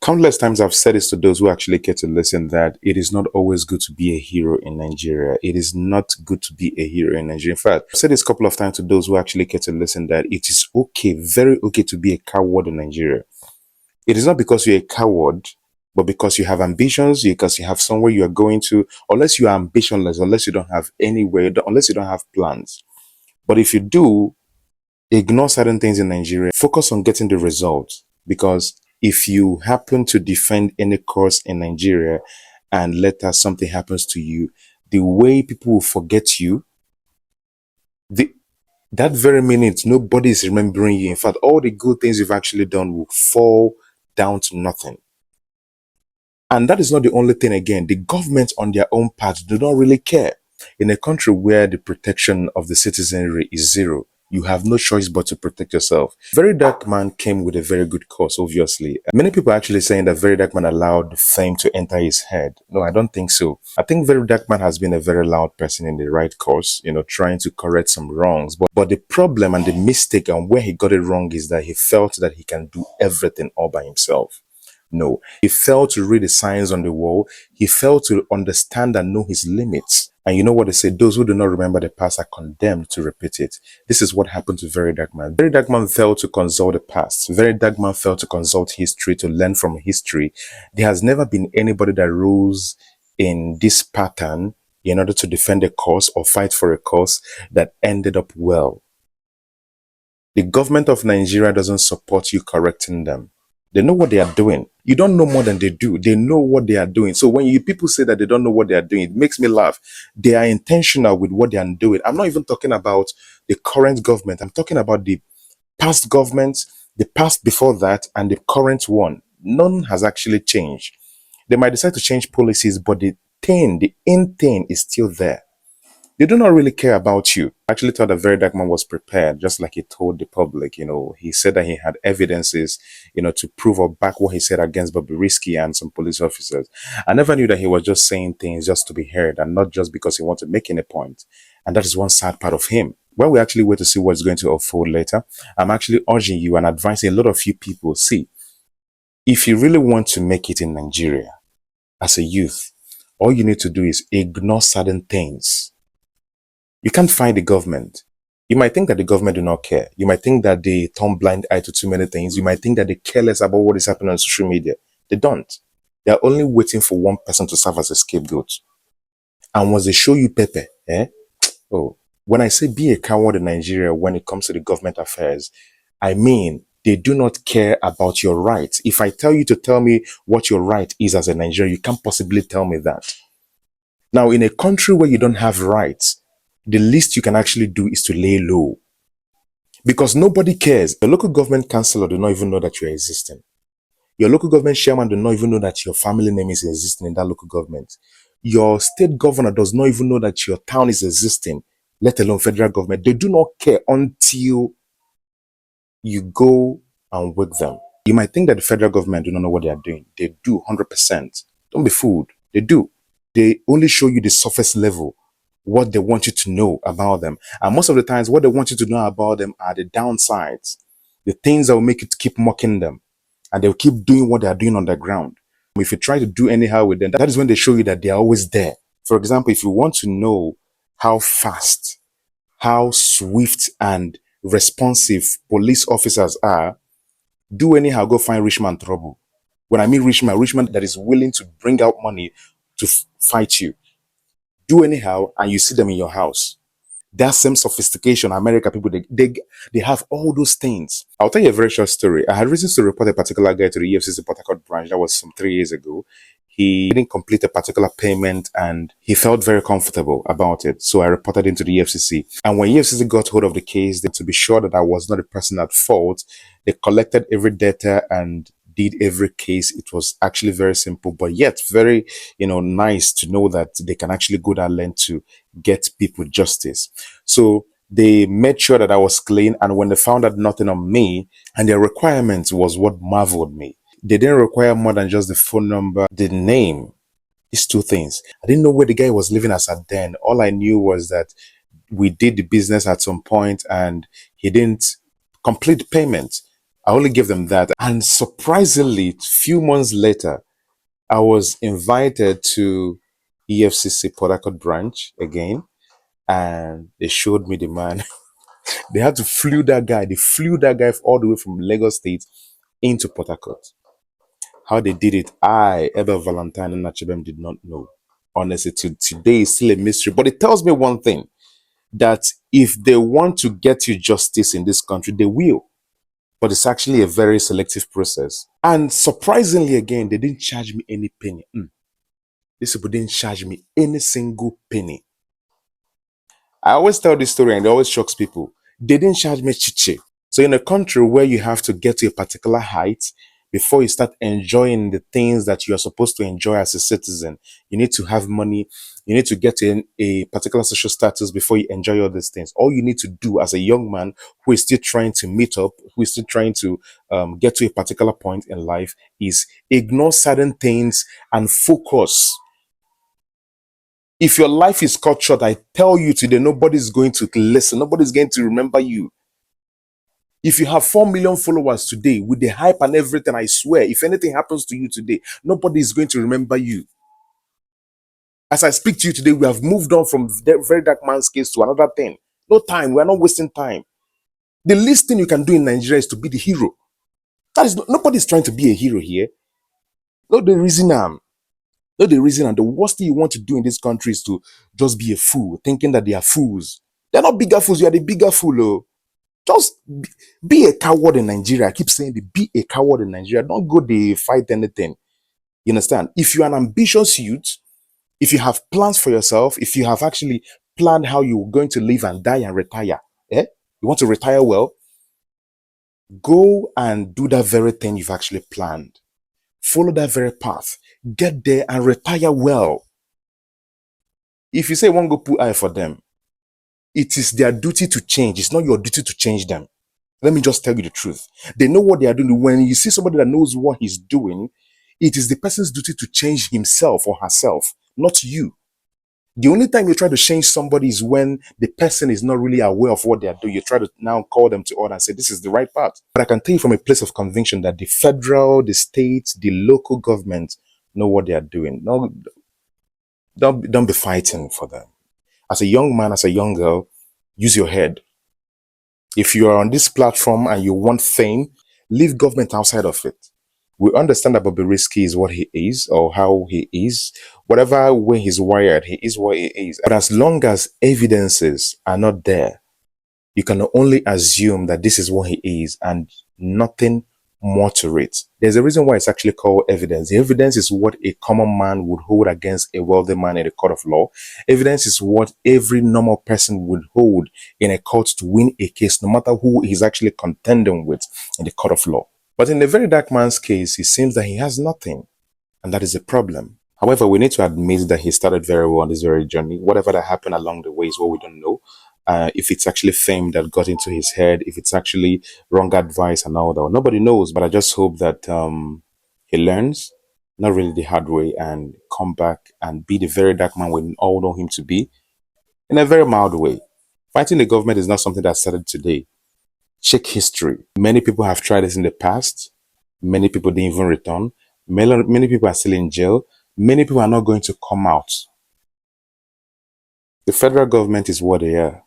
Countless times I've said this to those who actually care to listen that it is not always good to be a hero in Nigeria. It is not good to be a hero in Nigeria. In fact, I've said this a couple of times to those who actually care to listen that it is okay, very okay to be a coward in Nigeria. It is not because you're a coward, but because you have ambitions, because you have somewhere you are going to, unless you are ambitionless, unless you don't have anywhere, unless you don't have plans. But if you do, ignore certain things in Nigeria, focus on getting the results. Because if you happen to defend any cause in Nigeria and later something happens to you, the way people will forget you, the, that very minute, nobody is remembering you. In fact, all the good things you've actually done will fall down to nothing. And that is not the only thing again. The government on their own part do not really care. In a country where the protection of the citizenry is zero, you have no choice but to protect yourself. Very Dark Man came with a very good cause, obviously. Many people are actually saying that Very Dark Man allowed fame to enter his head. No, I don't think so. I think Very Dark Man has been a very loud person in the right cause, trying to correct some wrongs. But the problem and the mistake and where he got it wrong is that he felt that he can do everything all by himself. No, he failed to read the signs on the wall. He failed to understand and know his limits. And you know what they say? Those who do not remember the past are condemned to repeat it. This is what happened to Very Dark Man. Very Dark Man failed to consult the past. Very Dark Man failed to consult history, to learn from history. There has never been anybody that rules in this pattern in order to defend a cause or fight for a cause that ended up well. The government of Nigeria doesn't support you correcting them. They know what they are doing. You don't know more than they do. They know what they are doing. So when people say that they don't know what they are doing, it makes me laugh. They are intentional with what they are doing. I'm not even talking about the current government. I'm talking about the past governments, the past before that, and the current one. None has actually changed. They might decide to change policies, but the end thing is still there. They do not really care about you. I actually thought that Very Dark Man was prepared, just like he told the public. He said that he had evidences, to prove or back what he said against Bobrisky and some police officers. I never knew that he was just saying things just to be heard and not just because he wanted to make any point. And that is one sad part of him. When we actually wait to see what's going to unfold later, I'm actually urging you and advising a lot of you people, see, if you really want to make it in Nigeria as a youth, all you need to do is ignore certain things. You can't find the government. You might think that the government do not care. You might think that they turn blind eye to too many things. You might think that they care less about what is happening on social media. They don't. They are only waiting for one person to serve as a scapegoat. And once they show you Pepe, when I say be a coward in Nigeria when it comes to the government affairs, I mean they do not care about your rights. If I tell you to tell me what your right is as a Nigerian, you can't possibly tell me that. Now, in a country where you don't have rights, the least you can actually do is to lay low. Because nobody cares. The local government councillor do not even know that you are existing. Your local government chairman do not even know that your family name is existing in that local government. Your state governor does not even know that your town is existing, let alone federal government. They do not care until you go and wake them. You might think that the federal government do not know what they are doing. They do, 100%. Don't be fooled. They do. They only show you the surface level, what they want you to know about them. And most of the times, what they want you to know about them are the downsides, the things that will make you to keep mocking them. And they'll keep doing what they're doing on the ground. If you try to do anyhow with them, that is when they show you that they're always there. For example, if you want to know how fast, how swift and responsive police officers are, do anyhow, go find rich man trouble. When I mean rich man that is willing to bring out money to fight you. Do anyhow, and you see them in your house. That same sophistication, America people, they have all those things. I'll tell you a very short story. I had reasons to report a particular guy to the EFCC Port Harcourt branch. That was some 3 years ago. He didn't complete a particular payment and he felt very comfortable about it. So I reported him to the EFCC. And when EFCC got hold of the case, to be sure that I was not the person at fault, they collected every data and did every case. It was actually very simple, but yet very, nice to know that they can actually go that length to get people justice. So they made sure that I was clean. And when they found out nothing on me, and their requirements was what marveled me. They didn't require more than just the phone number, the name, these two things. I didn't know where the guy was living as at then. All I knew was that we did the business at some point and he didn't complete payment. I only gave them that. And surprisingly, few months later, I was invited to EFCC Port Harcourt branch again, and they showed me the man. They had to flew that guy. They flew that guy all the way from Lagos State into Port Harcourt. How they did it, I, Ever Valentine and Nachibem did not know. Honestly, to today is still a mystery. But it tells me one thing, that if they want to get you justice in this country, they will. But it's actually a very selective process. And surprisingly, again, they didn't charge me any penny. These people didn't charge me any single penny. I always tell this story and it always shocks people. They didn't charge me chiche. So in a country where you have to get to a particular height before you start enjoying the things that you are supposed to enjoy as a citizen, you need to have money. You need to get in a particular social status before you enjoy all these things. All you need to do as a young man who is still trying to meet up, who is still trying to get to a particular point in life, is ignore certain things and focus. If your life is cut short, I tell you today, nobody's going to listen. Nobody's going to remember you. If you have 4 million followers today with the hype and everything, I swear, if anything happens to you today, nobody is going to remember you. As I speak to you today, we have moved on from the very dark man's case to another thing. No time. We're not wasting time. The least thing you can do in Nigeria is to be the hero. That is nobody's trying to be a hero here. Not the reason not the reason, and the worst thing you want to do in this country is to just be a fool, thinking that they are fools. They're not bigger fools, you are the bigger fool. Oh. Just be a coward in Nigeria. I keep saying be a coward in Nigeria. Don't go they fight anything. You understand? If you're an ambitious youth, if you have plans for yourself, if you have actually planned how you're going to live and die and retire, you want to retire well, go and do that very thing you've actually planned. Follow that very path. Get there and retire well. If you say one go put eye for them, it is their duty to change. It's not your duty to change them. Let me just tell you the truth. They know what they are doing. When you see somebody that knows what he's doing, it is the person's duty to change himself or herself, not you. The only time you try to change somebody is when the person is not really aware of what they are doing. You try to now call them to order and say, this is the right path. But I can tell you from a place of conviction that the federal, the state, the local government know what they are doing. No, don't be fighting for them. As a young man, as a young girl, use your head. If you are on this platform and you want fame, leave government outside of it. We understand that Bobrisky is what he is or how he is. Whatever way he's wired, he is what he is. But as long as evidences are not there, you can only assume that this is what he is and nothing more to it. There's a reason why it's actually called evidence. The evidence is what a common man would hold against a wealthy man in a court of law. Evidence is what every normal person would hold in a court to win a case, no matter who he's actually contending with in the court of law. But in the very dark man's case, it seems that he has nothing, and that is a problem. However, we need to admit that he started very well on this very journey. Whatever that happened along the way is what we don't know. If it's actually fame that got into his head, if it's actually wrong advice and all that, nobody knows. But I just hope that he learns, not really the hard way, and come back and be the very dark man we all know him to be, in a very mild way. Fighting the government is not something that started today. Check history. Many people have tried this in the past. Many people didn't even return. Many people are still in jail. Many people are not going to come out. The federal government is what they are.